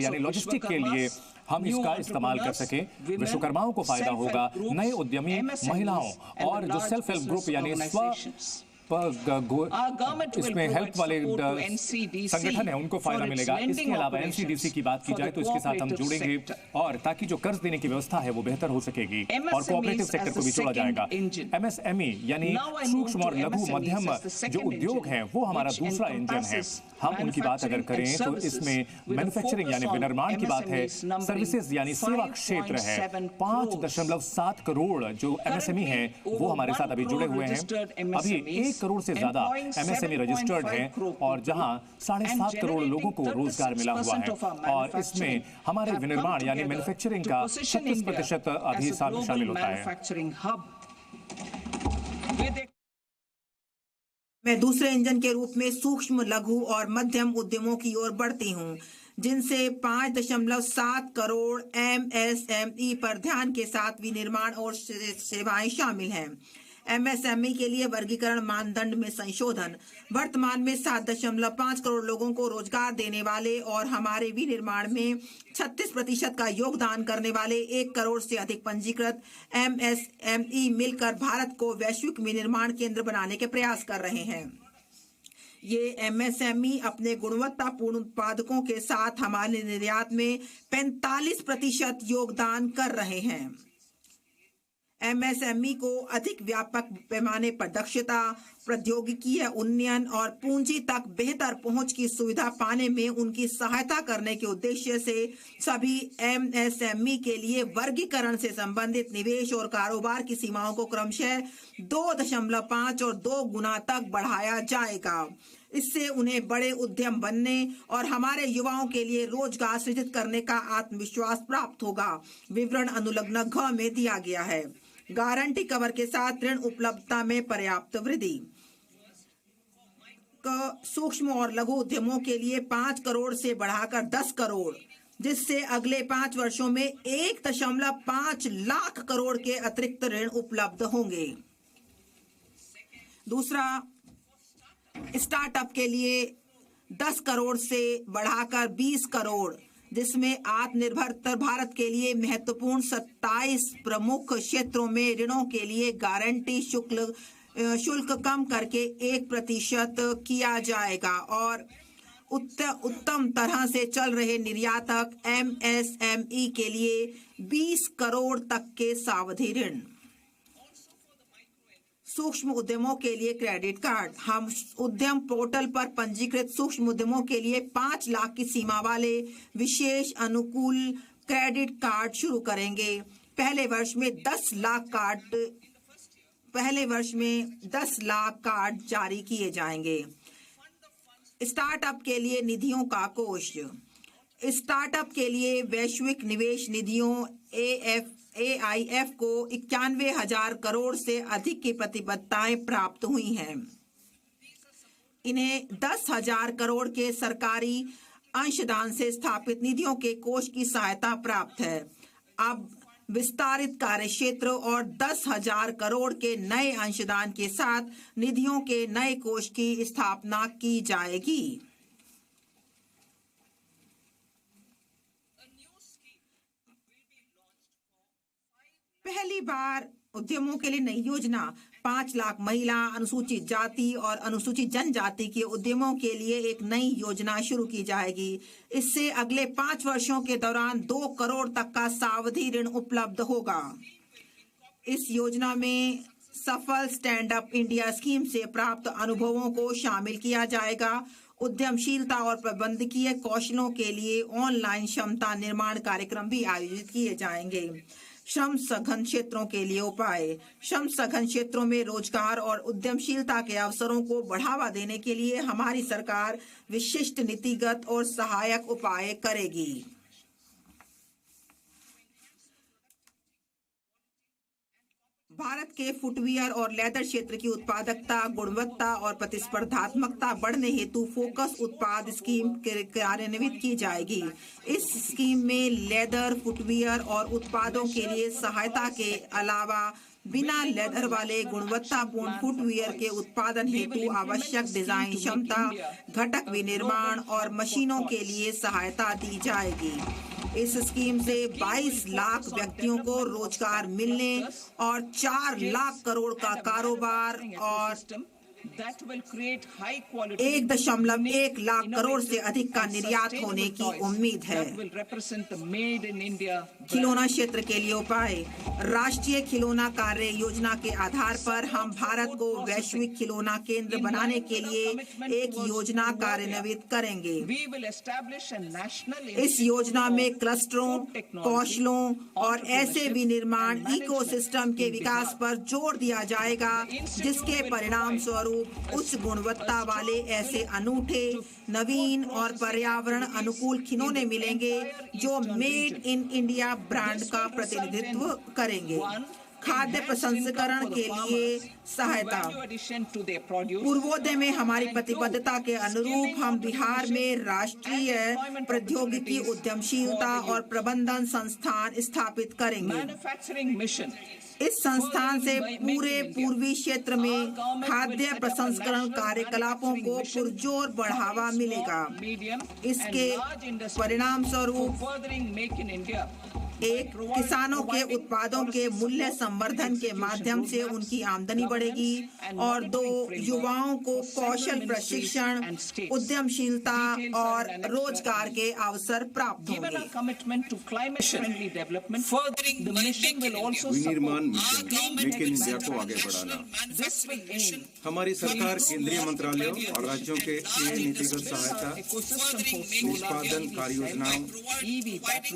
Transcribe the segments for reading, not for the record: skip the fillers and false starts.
यानी लॉजिस्टिक के लिए हम इसका इस्तेमाल कर सकें। विश्वकर्माओं को फायदा होगा, नए उद्यमी महिलाओं और जो सेल्फ हेल्प ग्रुप यानी इसमें हेल्प वाले संगठन है उनको फायदा मिलेगा। इसके अलावा एनसीडीसी की बात की जाए तो इसके साथ हम जुड़ेंगे और ताकि जो कर्ज देने की व्यवस्था है वो बेहतर हो सकेगी और कोऑपरेटिव सेक्टर को भी जोड़ा जाएगा। एमएसएमई यानी सूक्ष्म और लघु मध्यम जो उद्योग हैं वो हमारा दूसरा इंजन है। हम उनकी बात अगर करें तो इसमें मैन्युफैक्चरिंग यानी विनिर्माण की बात है, सर्विसेज यानी सेवा क्षेत्र है। 5.7 करोड़ जो एमएसएमई है वो हमारे साथ अभी जुड़े हुए हैं। अभी 1 करोड़ से ज्यादा एमएसएमई रजिस्टर्ड हैं और जहां 7.5 करोड़ लोगों को रोजगार मिला हुआ है और इसमें हमारे विनिर्माण यानी मैन्युफैक्चरिंग का 36% अभी शामिल होता है। मैं दूसरे इंजन के रूप में सूक्ष्म, लघु और मध्यम उद्यमों की ओर बढ़ती हूं, जिनसे 5.7 करोड़ एमएसएमई पर ध्यान के साथ विनिर्माण और सेवाएं शामिल हैं। एमएसएमई के लिए वर्गीकरण मानदंड में संशोधन, वर्तमान में 7.5 करोड़ लोगों को रोजगार देने वाले और हमारे विनिर्माण में 36% का योगदान करने वाले 1 करोड़ से अधिक पंजीकृत एमएसएमई मिलकर भारत को वैश्विक विनिर्माण केंद्र बनाने के प्रयास कर रहे हैं। ये एमएसएमई अपने गुणवत्तापूर्ण उत्पादकों के साथ हमारे निर्यात में 45% योगदान कर रहे हैं। एमएसएमई को अधिक व्यापक पैमाने पर दक्षता, प्रौद्योगिकी उन्नयन और पूंजी तक बेहतर पहुंच की सुविधा पाने में उनकी सहायता करने के उद्देश्य से सभी एमएसएमई के लिए वर्गीकरण से संबंधित निवेश और कारोबार की सीमाओं को क्रमशः 2.5 और 2 गुना तक बढ़ाया जाएगा। इससे उन्हें बड़े उद्यम बनने और हमारे युवाओं के लिए रोजगार सृजित करने का आत्मविश्वास प्राप्त होगा। विवरण अनुलग्न घ में दिया गया है। गारंटी कवर के साथ ऋण उपलब्धता में पर्याप्त वृद्धि। सूक्ष्म और लघु उद्यमों के लिए 5 करोड़ से बढ़ाकर 10 करोड़, जिससे अगले 5 वर्षों में 1.5 लाख करोड़ के अतिरिक्त ऋण उपलब्ध होंगे। दूसरा, स्टार्टअप के लिए 10 करोड़ से बढ़ाकर 20 करोड़, जिसमें आत्मनिर्भर भारत के लिए महत्वपूर्ण 27 प्रमुख क्षेत्रों में ऋणों के लिए गारंटी शुल्क कम करके 1% किया जाएगा और उत्तम तरह से चल रहे निर्यातक एमएसएमई के लिए 20 करोड़ तक के सावधि ऋण। सूक्ष्म उद्यमों के लिए क्रेडिट कार्ड। हम उद्यम पोर्टल पर पंजीकृत सूक्ष्म उद्यमों के लिए 5 लाख की सीमा वाले विशेष अनुकूल क्रेडिट कार्ड शुरू करेंगे। पहले वर्ष में 10 लाख कार्ड जारी किए जाएंगे। स्टार्टअप के लिए निधियों का कोष। स्टार्टअप के लिए वैश्विक निवेश निधियों AIF को 91,000 करोड़ से अधिक की प्रतिबद्धताएं प्राप्त हुई हैं। इन्हें 10,000 करोड़ के सरकारी अंशदान से स्थापित निधियों के कोष की सहायता प्राप्त है। अब विस्तारित कार्यक्षेत्र और 10,000 करोड़ के नए अंशदान के साथ निधियों के नए कोष की स्थापना की जाएगी। पहली बार उद्यमों के लिए नई योजना 5 लाख महिला, अनुसूचित जाति और अनुसूचित जनजाति के उद्यमों के लिए एक नई योजना शुरू की जाएगी। इससे अगले 5 वर्षों के दौरान 2 करोड़ तक का सावधि ऋण उपलब्ध होगा। इस योजना में सफल स्टैंड अप इंडिया स्कीम से प्राप्त अनुभवों को शामिल किया जाएगा। उद्यमशीलता और प्रबंधकीय कौशलों के लिए ऑनलाइन क्षमता निर्माण कार्यक्रम भी आयोजित किए जाएंगे। श्रम सघन क्षेत्रों के लिए उपाय। श्रम सघन क्षेत्रों में रोजगार और उद्यमशीलता के अवसरों को बढ़ावा देने के लिए हमारी सरकार विशिष्ट नीतिगत और सहायक उपाय करेगी। भारत के फुटवियर और लेदर क्षेत्र की उत्पादकता, गुणवत्ता और प्रतिस्पर्धात्मकता बढ़ने हेतु फोकस उत्पाद स्कीम कार्यान्वित की जाएगी। इस स्कीम में लेदर, फुटवियर और उत्पादों के लिए सहायता के अलावा बिना लेदर वाले गुणवत्तापूर्ण फुटवियर के उत्पादन हेतु आवश्यक डिजाइन क्षमता, घटक विनिर्माण और मशीनों के लिए सहायता दी जाएगी। इस स्कीम से 22 लाख व्यक्तियों को रोजगार मिलने और 4 लाख करोड़ का कारोबार और 1.1 लाख करोड़ से अधिक का निर्यात होने की उम्मीद है। खिलौना क्षेत्र के लिए उपाय। राष्ट्रीय खिलौना कार्य योजना के आधार पर हम भारत को वैश्विक खिलौना केंद्र बनाने के लिए एक योजना कार्यान्वित करेंगे। इस योजना में क्लस्टरों, कौशलों और ऐसे विनिर्माण इकोसिस्टम के विकास पर जोर दिया जाएगा जिसके परिणाम स्वरूप उच्च गुणवत्ता वाले ऐसे अनूठे, नवीन और पर्यावरण अनुकूल खिलौने मिलेंगे जो मेड इन इंडिया ब्रांड का प्रतिनिधित्व करेंगे। खाद्य प्रसंस्करण के लिए सहायता। पूर्वोदय में हमारी प्रतिबद्धता के अनुरूप हम बिहार में राष्ट्रीय प्रौद्योगिकी उद्यमशीलता और प्रबंधन संस्थान स्थापित करेंगे। इस संस्थान से पूरे पूर्वी क्षेत्र में खाद्य प्रसंस्करण कार्यकलापों को पुरजोर बढ़ावा मिलेगा। इसके परिणाम स्वरूप एक, किसानों के उत्पादों के मूल्य संवर्धन के माध्यम से उनकी आमदनी बढ़ेगी और 2, युवाओं को कौशल प्रशिक्षण, उद्यमशीलता और रोजगार के अवसर प्राप्त होंगे। विनिर्माण मिशन मेक इन इंडिया को आगे बढ़ाना। हमारी सरकार केंद्रीय मंत्रालयों और राज्यों के लिए नीतिगत सहायता, निष्पादन कार्य योजनाओं,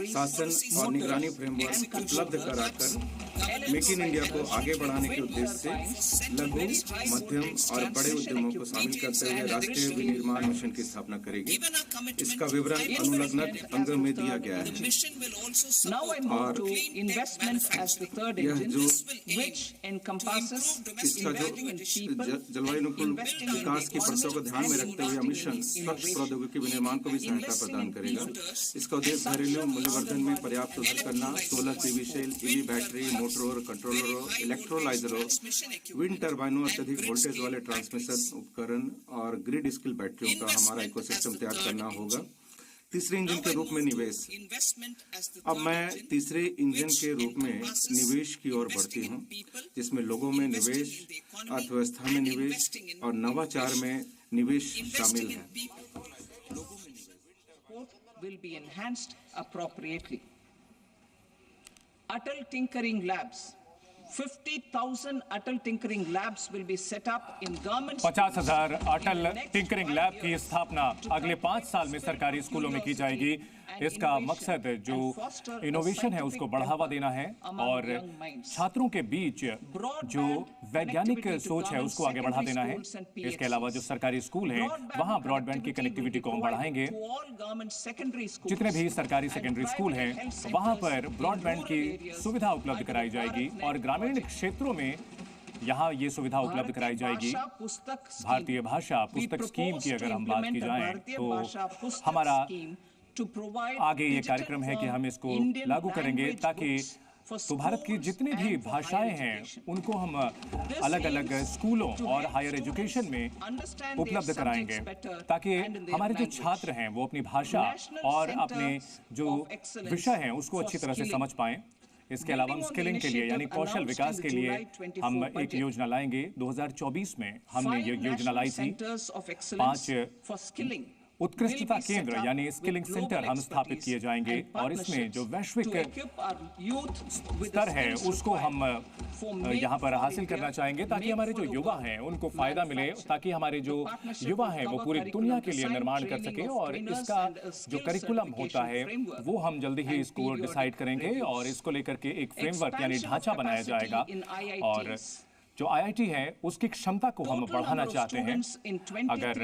शासन और निगरानी फ्रेमवर्क उपलब्ध कराकर मेक इन इंडिया को आगे बढ़ाने के उद्देश्य से लघु, मध्यम और बड़े उद्यमों को शामिल करते हुए राष्ट्रीय विनिर्माण मिशन की स्थापना करेगी। इसका विवरण अनुलग्न अंग में दिया गया है और यह जो इसका जो जलवायु अनुकूल विकास की परतों को ध्यान में रखते हुए मिशन स्वच्छ प्रौद्योगिकी विनिर्माण को भी सहायता प्रदान करेगा। इसका उद्देश्य घरेलू मूल्यवर्धन में पर्याप्त सुधार करना, solar PV cell, EV battery, मोटरों, कंट्रोलरों, इलेक्ट्रोलाइजरों, विंड टर्बाइनों, अत्यधिक वोल्टेज वाले ट्रांसमिशन उपकरण और ग्रिड स्किल बैटरियों का हमारा इकोसिस्टम तैयार करना होगा। तीसरे इंजन के रूप में निवेश। अब मैं तीसरे इंजन के रूप में निवेश की ओर बढ़ती हूँ, जिसमें लोगों में निवेश, अर्थव्यवस्था में निवेश और नवाचार में निवेश शामिल है। Atal Tinkering Labs. 50,000 Atal Tinkering Labs will be set up in government. 50,000 Atal tinkering lab की स्थापना अगले 5 साल में सरकारी स्कूलों में की जाएगी। इसका मकसद जो इनोवेशन है उसको बढ़ावा देना है और छात्रों के बीच जो वैज्ञानिक सोच है उसको आगे बढ़ा देना है। इसके अलावा जो सरकारी स्कूल हैं वहां ब्रॉडबैंड की कनेक्टिविटी को हम बढ़ाएंगे। जितने भी सरकारी सेकेंडरी स्कूल हैं वहां पर ब्रॉडबैंड की सुविधा उपलब्ध कराई जाएगी और ग्रामीण क्षेत्रों में यहाँ ये सुविधा उपलब्ध कराई जाएगी। भारतीय भाषा पुस्तक स्कीम की अगर हम बात की जाए तो हमारा आगे ये कार्यक्रम है कि हम इसको लागू करेंगे ताकि तो भारत की जितनी भी भाषाएं हैं उनको हम अलग अलग स्कूलों और हायर एजुकेशन में उपलब्ध कराएंगे ताकि हमारे जो छात्र हैं वो अपनी भाषा और अपने जो विषय हैं उसको अच्छी तरह से समझ पाएं। इसके अलावा हम स्किलिंग के लिए यानी कौशल विकास के लिए हम एक योजना लाएंगे। 2024 में हमने ये योजना लाई थी। 5 उत्कृष्टता केंद्र यानी स्किलिंग सेंटर हम स्थापित किए जाएंगे और इसमें जो वैश्विक स्तर है उसको हम यहाँ पर हासिल करना चाहेंगे ताकि हमारे जो युवा हैं उनको फायदा मिले, ताकि हमारे जो युवा हैं वो पूरी दुनिया के लिए निर्माण कर सके। और इसका जो करिकुलम होता है वो हम जल्दी ही इसको डिसाइड करेंगे और इसको लेकर के एक फ्रेमवर्क यानी ढांचा बनाया जाएगा। और जो आईआईटी है उसकी क्षमता को हम बढ़ाना चाहते हैं। अगर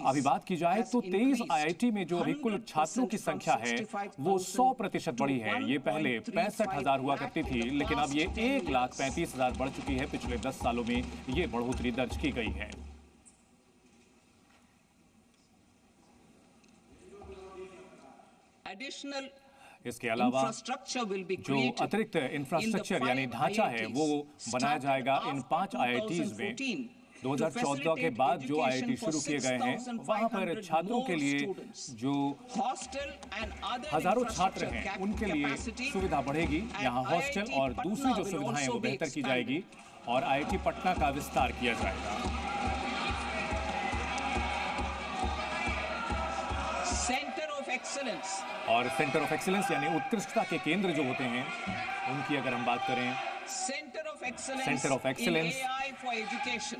अभी बात की जाए तो 23 आईआईटी में जो अभी कुल छात्रों की संख्या है वो 100% बढ़ी है। ये पहले 65,000 हुआ करती थी लेकिन अब ये 1,35,000 बढ़ चुकी है। पिछले 10 सालों में ये बढ़ोतरी दर्ज की गई है। इसके अलावा Infrastructure will be जो created अतिरिक्त इंफ्रास्ट्रक्चर यानी ढांचा है वो बनाया जाएगा इन 5 IITs में। 2014 के बाद जो IIT शुरू किए गए हैं वहां पर छात्रों के लिए जो हजारों छात्र हैं उनके लिए सुविधा बढ़ेगी। यहाँ हॉस्टल और दूसरी जो सुविधाएं हैं वो बेहतर की जाएगी और IIT पटना का विस्तार किया जाएगा। सेंटर ऑफ एक्सीलेंस और सेंटर ऑफ एक्सीलेंस यानी उत्कृष्टता के केंद्र जो होते हैं उनकी अगर हम बात करें, centre of excellence AI for education,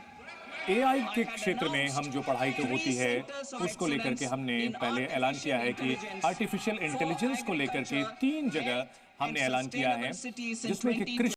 AI के क्षेत्र में हम जो पढ़ाई तो होती है उसको लेकर के हमने पहले ऐलान किया है कि आर्टिफिशियल इंटेलिजेंस को लेकर के 3 जगह हमने ऐलान किया है, जिसमें कि कृषि